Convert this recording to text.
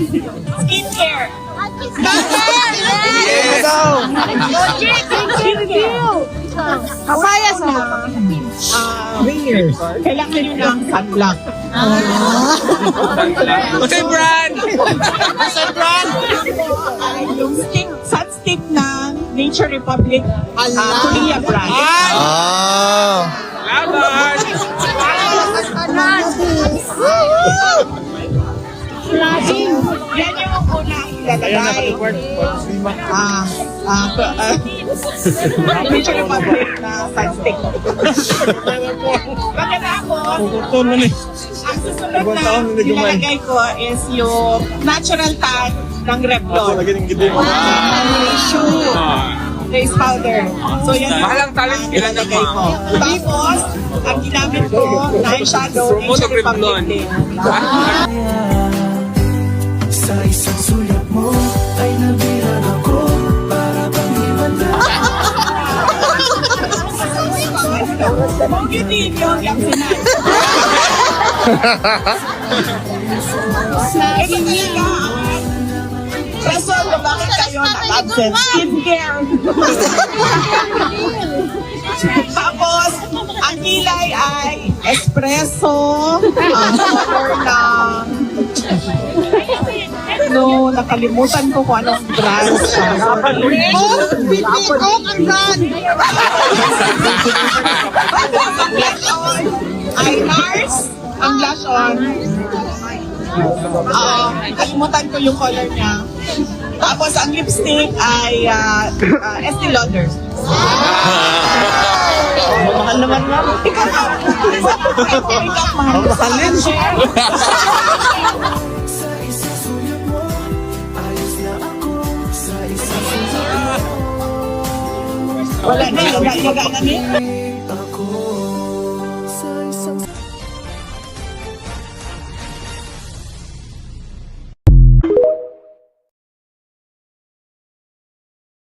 Skincare. Papaya sa Ringers. Kailangan nyo ng sunblock. What's your brand? Yung sunstick ng Nature Republic Korea brand. Laban! Yan yung unang ilalagay. Nature Republic na sunstick. Pagkatapos, ang susunod na ilalagay ko is yung natural tan ng Revlon. Shoe. Face powder. So yan ang Mahalang talent kailangan ilalagay ko. Tapos, ang ginamit ko na eyeshadow, Promote Nature ang Revlon. Republic din. Sa isang sulat mo ay nabiran ako para bang himanda. Beauty yung yapsinan. Rason kung bakit kayo nag-absent. Skincare. Tapos, ang kilay ay espresso, color ng... No, nakalimutan ko kung anong brand siya. Coke ang brand! Ang blush on ay NARS. Ang blush on. Kalimutan ko yung color niya. Tapos ang lipstick ay Estee Lauder. Mahal naman nga. Ikaw na. Ikaw mahal. Salin. Sa isang sulat mo, ayos na ako. Sa isang sulat mo, Wala na. Yaga na niya.